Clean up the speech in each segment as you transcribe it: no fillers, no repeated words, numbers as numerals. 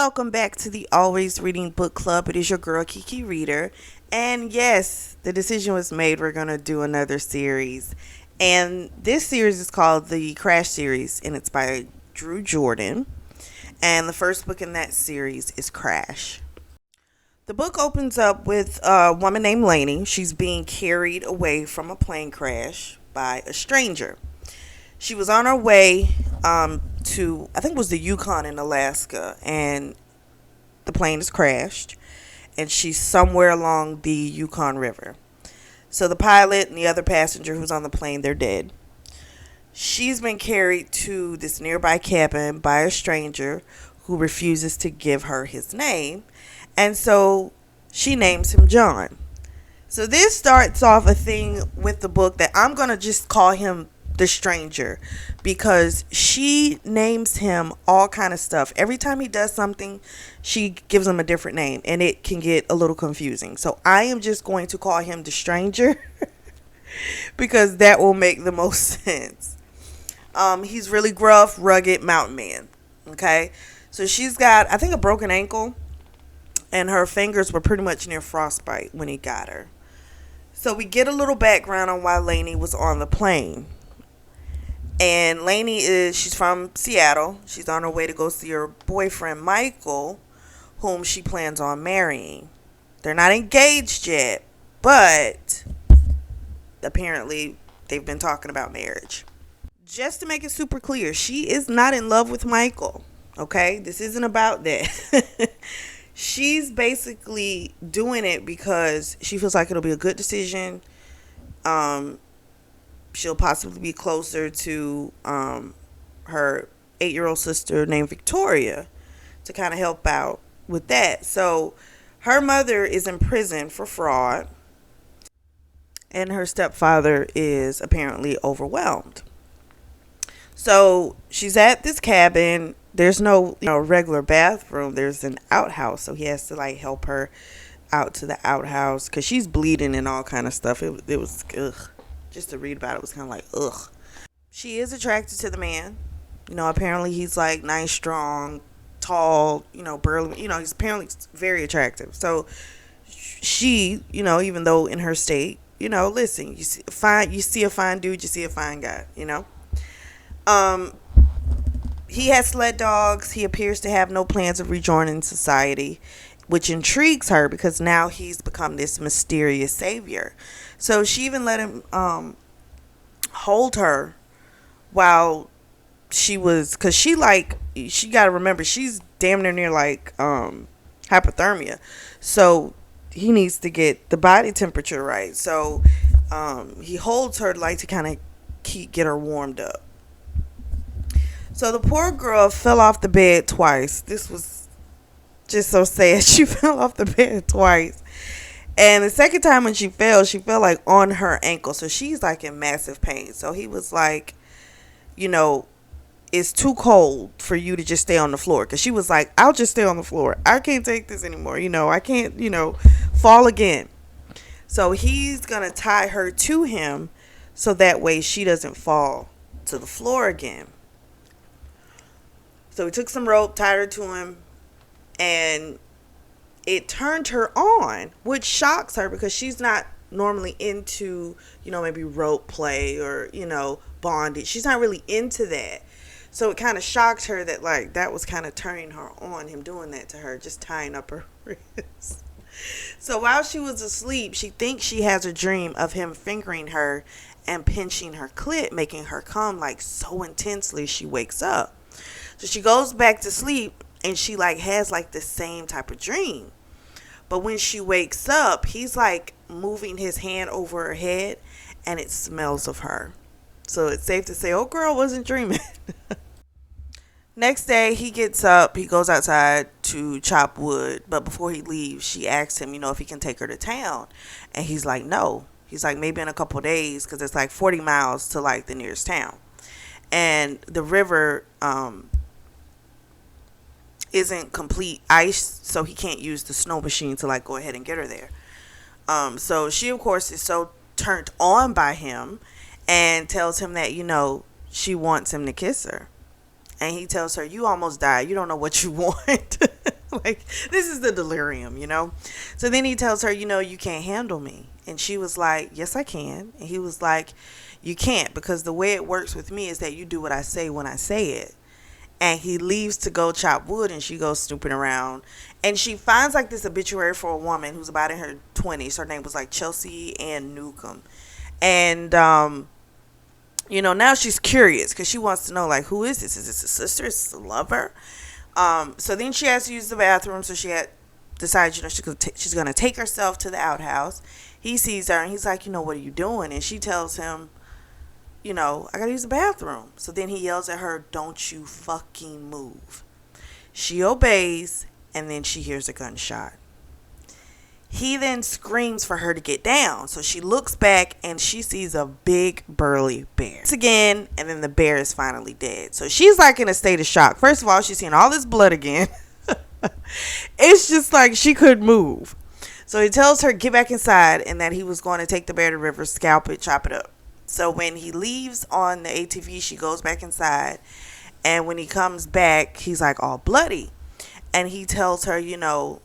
welcome back to the Always Reading Book Club. It is your girl Kiki Reader. And yes, the decision was made. We're going to do another series. And this series is called the Crash series, and it's by Drew Jordan. And the first book in that series is Crash. The book opens up with a woman named Lainey. She's being carried away from a plane crash by a stranger. She was on her way to, I think it was the Yukon in Alaska, and the plane has crashed, and she's somewhere along the Yukon River. So the pilot and the other passenger who's on the plane, they're dead. She's been carried to this nearby cabin by a stranger who refuses to give her his name, and so she names him John. So this starts off a thing with the book that I'm going to just call him the stranger, because she names him all kind of stuff. Every time he does something, she gives him a different name, and it can get a little confusing. So I am just going to call him the stranger because that will make the most sense. He's really gruff, rugged mountain man. Okay, so she's got, I think, a broken ankle, and her fingers were pretty much near frostbite when he got her. So we get a little background on why Lainey was on the plane. And Lainey she's from Seattle. She's on her way to go see her boyfriend, Michael, whom she plans on marrying. They're not engaged yet, but apparently they've been talking about marriage. Just to make it super clear, she is not in love with Michael. Okay? This isn't about that. She's basically doing it because she feels like it'll be a good decision. She'll possibly be closer to her 8-year-old sister named Victoria to kind of help out with that. So her mother is in prison for fraud, and her stepfather is apparently overwhelmed. So she's at this cabin. There's no regular bathroom. There's an outhouse, so he has to help her out to the outhouse because she's bleeding and all kind of stuff. It was ugh. Just to read about it was kind of ugh. She is attracted to the man. Apparently he's nice, strong, tall, burly. He's apparently very attractive. So she, even though in her state, listen, you see a fine dude, you see a fine guy, He has sled dogs. He appears to have no plans of rejoining society, which intrigues her because now he's become this mysterious savior. So she even let him hold her while she was, because she got to remember, she's damn near hypothermia. So he needs to get the body temperature right. So he holds her to kind of get her warmed up. So the poor girl fell off the bed twice. This was just so sad. She fell off the bed twice. And the second time when she fell on her ankle. So she's in massive pain. So he was it's too cold for you to just stay on the floor. Because she was I'll just stay on the floor. I can't take this anymore. I can't, fall again. So he's going to tie her to him so that way she doesn't fall to the floor again. So he took some rope, tied her to him, and it turned her on, which shocks her because she's not normally into, maybe rope play or, bondage. She's not really into that. So it kind of shocked her that that was kind of turning her on, him doing that to her, just tying up her wrist. So while she was asleep, she thinks she has a dream of him fingering her and pinching her clit, making her come so intensely she wakes up. So she goes back to sleep and she has the same type of dream. But when she wakes up, he's moving his hand over her head and it smells of her. So it's safe to say, oh girl wasn't dreaming. Next day he gets up, he goes outside to chop wood. But before he leaves, she asks him, if he can take her to town. And he's no. He's maybe in a couple days because it's 40 miles to the nearest town. And the river isn't complete ice, so he can't use the snow machine to go ahead and get her there. So she of course is so turned on by him and tells him that she wants him to kiss her. And he tells her, you almost died, you don't know what you want. Like, this is the delirium, you know? So then he tells her, you can't handle me. And she was like, yes, I can. And he was like, you can't, because the way it works with me is that you do what I say when I say it. And he leaves to go chop wood, and she goes snooping around. And she finds like this obituary for a woman who's about in her 20s. Her name was like Chelsea Ann Newcomb. And, now she's curious because she wants to know, like, who is this? Is this a sister? Is this a lover? So then she has to use the bathroom. So she had decided, she's going to take herself to the outhouse. He sees her and he's like, what are you doing? And she tells him, I got to use the bathroom. So then he yells at her, don't you fucking move. She obeys, and then she hears a gunshot. He then screams for her to get down. So she looks back and she sees a big burly bear. It's again, and then the bear is finally dead. So she's like in a state of shock. First of all, she's seeing all this blood again. It's just like she couldn't move. So he tells her get back inside, and that he was going to take the bear to the river, scalp it, chop it up. So when he leaves on the ATV, she goes back inside. And when he comes back, he's like all bloody. And he tells her, he'll,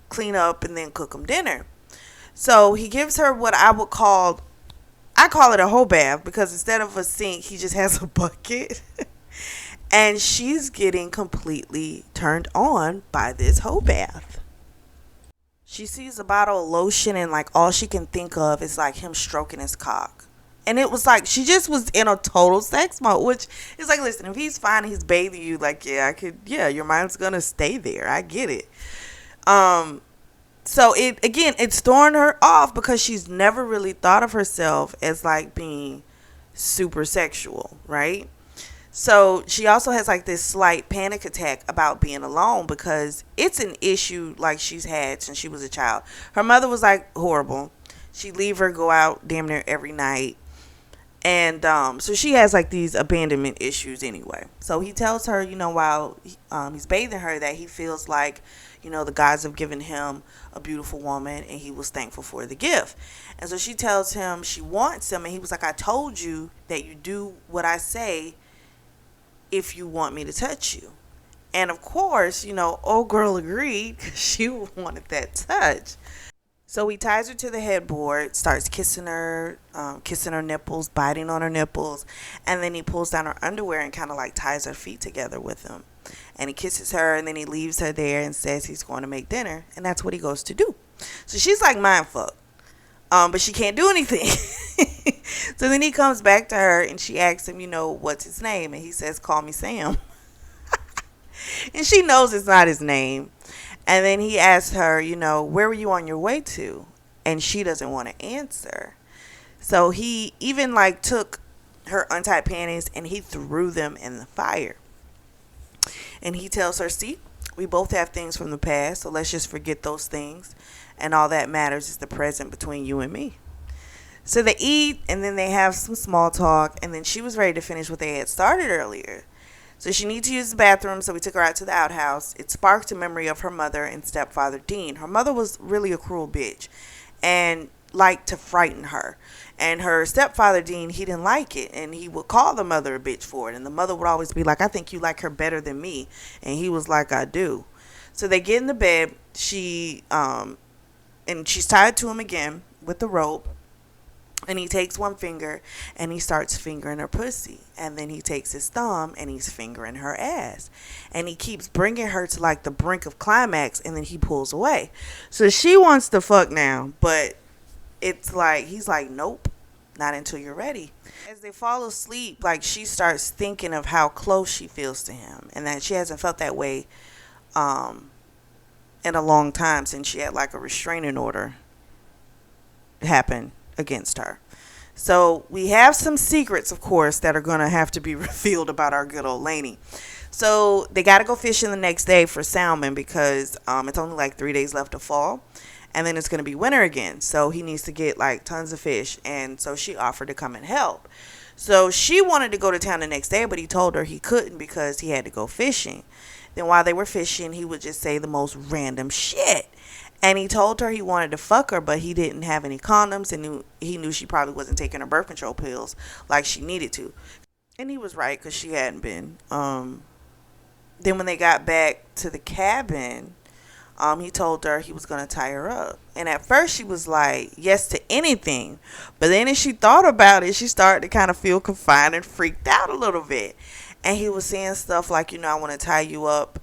clean up and then cook him dinner. So he gives her what I call it a whole bath, because instead of a sink, he just has a bucket. And she's getting completely turned on by this whole bath. She sees a bottle of lotion, and like all she can think of is like him stroking his cock. And it was like she just was in a total sex mode, which is like, listen, if he's fine, he's bathing you, like, your mind's gonna stay there. I get it. So it's throwing her off because she's never really thought of herself as like being super sexual, right? So she also has like this slight panic attack about being alone, because it's an issue like she's had since she was a child. Her mother was like horrible. She'd leave her, go out damn near every night. And so she has like these abandonment issues anyway. So he tells her, while he's bathing her, that he feels like, the gods have given him a beautiful woman, and he was thankful for the gift. And so she tells him she wants him, and he was like, I told you that you do what I say if you want me to touch you. And of course, old girl agreed, because she wanted that touch. So he ties her to the headboard, starts kissing her nipples, biting on her nipples, and then he pulls down her underwear and kind of like ties her feet together with him. And he kisses her, and then he leaves her there and says he's going to make dinner, and that's what he goes to do. So she's like mind fucked, but she can't do anything. So then he comes back to her, and she asks him, what's his name? And he says, call me Sam. And she knows it's not his name. And then he asks her, where were you on your way to? And she doesn't want to answer. So he even like took her untied panties and he threw them in the fire. And he tells her, see, we both have things from the past, so let's just forget those things. And all that matters is the present between you and me. So they eat, and then they have some small talk, and then she was ready to finish what they had started earlier. So she needs to use the bathroom, so we took her out to the outhouse. It sparked a memory of her mother and stepfather, Dean. Her mother was really a cruel bitch and liked to frighten her. And her stepfather, Dean, he didn't like it, and he would call the mother a bitch for it. And the mother would always be like, I think you like her better than me. And he was like, I do. So they get in the bed. And she's tied to him again with the rope. And he takes one finger and he starts fingering her pussy. And then he takes his thumb and he's fingering her ass. And he keeps bringing her to like the brink of climax, and then he pulls away. So she wants to fuck now, but it's like, he's like, nope, not until you're ready. As they fall asleep, like she starts thinking of how close she feels to him, and that she hasn't felt that way in a long time, since she had like a restraining order happen against her. So we have some secrets, of course, that are going to have to be revealed about our good old Lainey. So they got to go fishing the next day for salmon, because it's only like 3 days left of fall, and then it's going to be winter again. So he needs to get like tons of fish. And so she offered to come and help. So she wanted to go to town the next day, but he told her he couldn't because he had to go fishing. Then while they were fishing, he would just say the most random shit. And he told her he wanted to fuck her, but he didn't have any condoms, and he knew she probably wasn't taking her birth control pills like she needed to. And he was right, because she hadn't been. Then when they got back to the cabin, he told her he was going to tie her up. And at first she was like, yes to anything. But then as she thought about it, she started to kind of feel confined and freaked out a little bit. And he was saying stuff like, I want to tie you up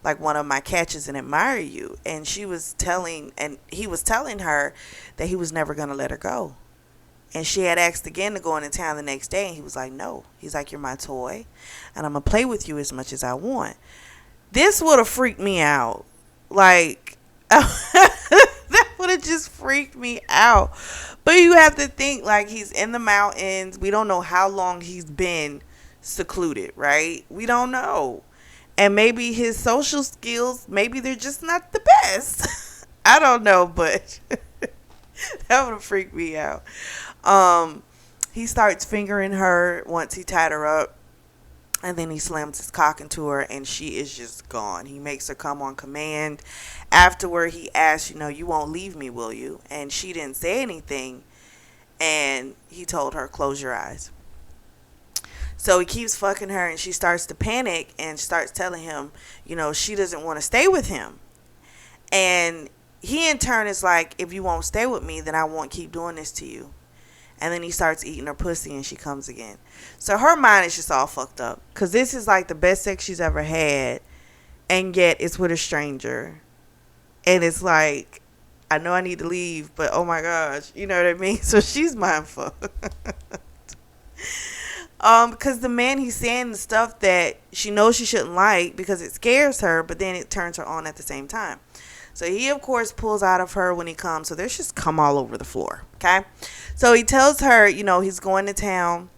like one of my catches and admire you. And he was telling her that he was never going to let her go. And she had asked again to go into town the next day. And he was like, no. He's like, you're my toy. And I'm going to play with you as much as I want. This would have freaked me out. Like, that would have just freaked me out. But you have to think, like, he's in the mountains. We don't know how long he's been secluded, right? We don't know. And maybe his social skills, maybe they're just not the best. I don't know, but that would have freaked me out. He starts fingering her once he tied her up. And then he slams his cock into her, and she is just gone. He makes her come on command. Afterward, he asks, you won't leave me, will you? And she didn't say anything. And he told her, close your eyes. So he keeps fucking her, and she starts to panic and starts telling him, she doesn't want to stay with him. And he, in turn, is like, if you won't stay with me, then I won't keep doing this to you. And then he starts eating her pussy, and she comes again. So her mind is just all fucked up. Because this is like the best sex she's ever had. And yet it's with a stranger. And it's like, I know I need to leave, but oh my gosh. You know what I mean? So she's mind fucked. Because the man, he's saying the stuff that she knows she shouldn't like because it scares her. But then it turns her on at the same time. So he, of course, pulls out of her when he comes. So there's just cum all over the floor. Okay. So he tells her, he's going to town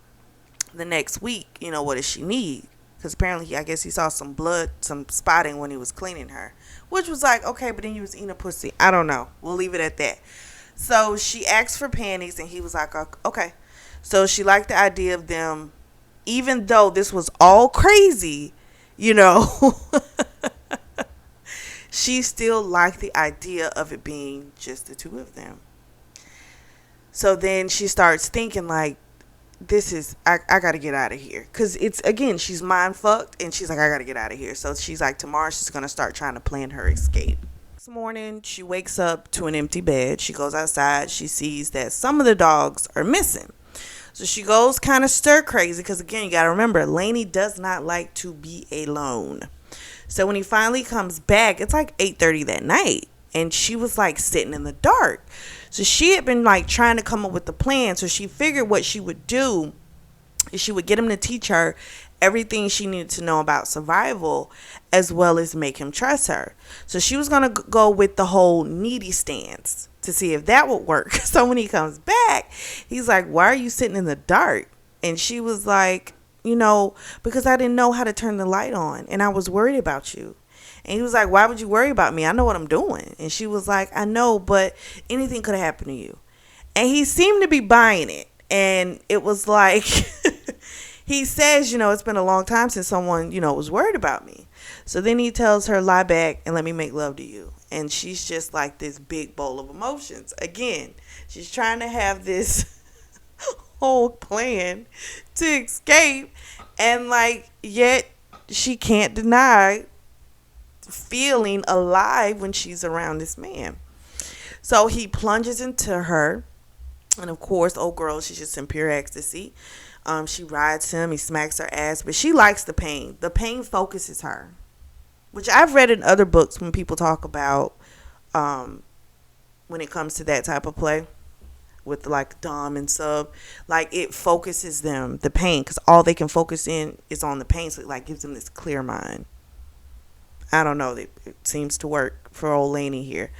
the next week. What does she need? Because apparently, I guess he saw some blood, some spotting when he was cleaning her. Which was like, okay, but then you was eating a pussy. I don't know. We'll leave it at that. So she asked for panties, and he was like, okay. So she liked the idea of them, even though this was all crazy, she still liked the idea of it being just the two of them. So then she starts thinking like, I got to get out of here. Because it's, again, she's mind fucked. And she's like, I got to get out of here. So she's like, tomorrow she's going to start trying to plan her escape. This morning, she wakes up to an empty bed. She goes outside. She sees that some of the dogs are missing. So she goes kind of stir crazy. Because, again, you got to remember, Lainey does not like to be alone. So when he finally comes back, it's like 8:30 that night. And she was like sitting in the dark. So she had been like trying to come up with a plan. So she figured what she would do is she would get him to teach her everything she needed to know about survival, as well as make him trust her. So she was going to go with the whole needy stance to see if that would work. So when he comes back, he's like, why are you sitting in the dark? And she was like, because I didn't know how to turn the light on and I was worried about you. And he was like, why would you worry about me? I know what I'm doing. And she was like, I know, but anything could have happened to you. And he seemed to be buying it. And it was like, he says, it's been a long time since someone, was worried about me. So then he tells her, lie back and let me make love to you. And she's just like this big bowl of emotions. Again, she's trying to have this whole plan to escape. And like, yet she can't deny feeling alive when she's around this man. So he plunges into her, and of course, old girl, she's just in pure ecstasy. She rides him, he smacks her ass, but she likes the pain. The pain focuses her, which I've read in other books when people talk about when it comes to that type of play with like dom and sub, like it focuses them, the pain, because all they can focus in is on the pain, so it like gives them this clear mind. I don't know. It seems to work for old Lainey here.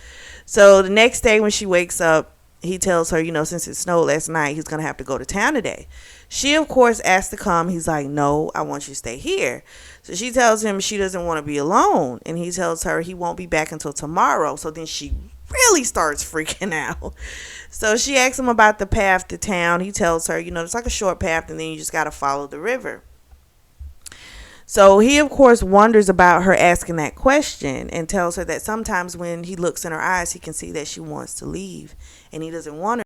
So the next day when she wakes up, he tells her, since it snowed last night, he's going to have to go to town today. She, of course, asks to come. He's like, no, I want you to stay here. So she tells him she doesn't want to be alone. And he tells her he won't be back until tomorrow. So then she really starts freaking out. So she asks him about the path to town. He tells her, it's like a short path and then you just got to follow the river. So he, of course, wonders about her asking that question and tells her that sometimes when he looks in her eyes, he can see that she wants to leave and he doesn't want her.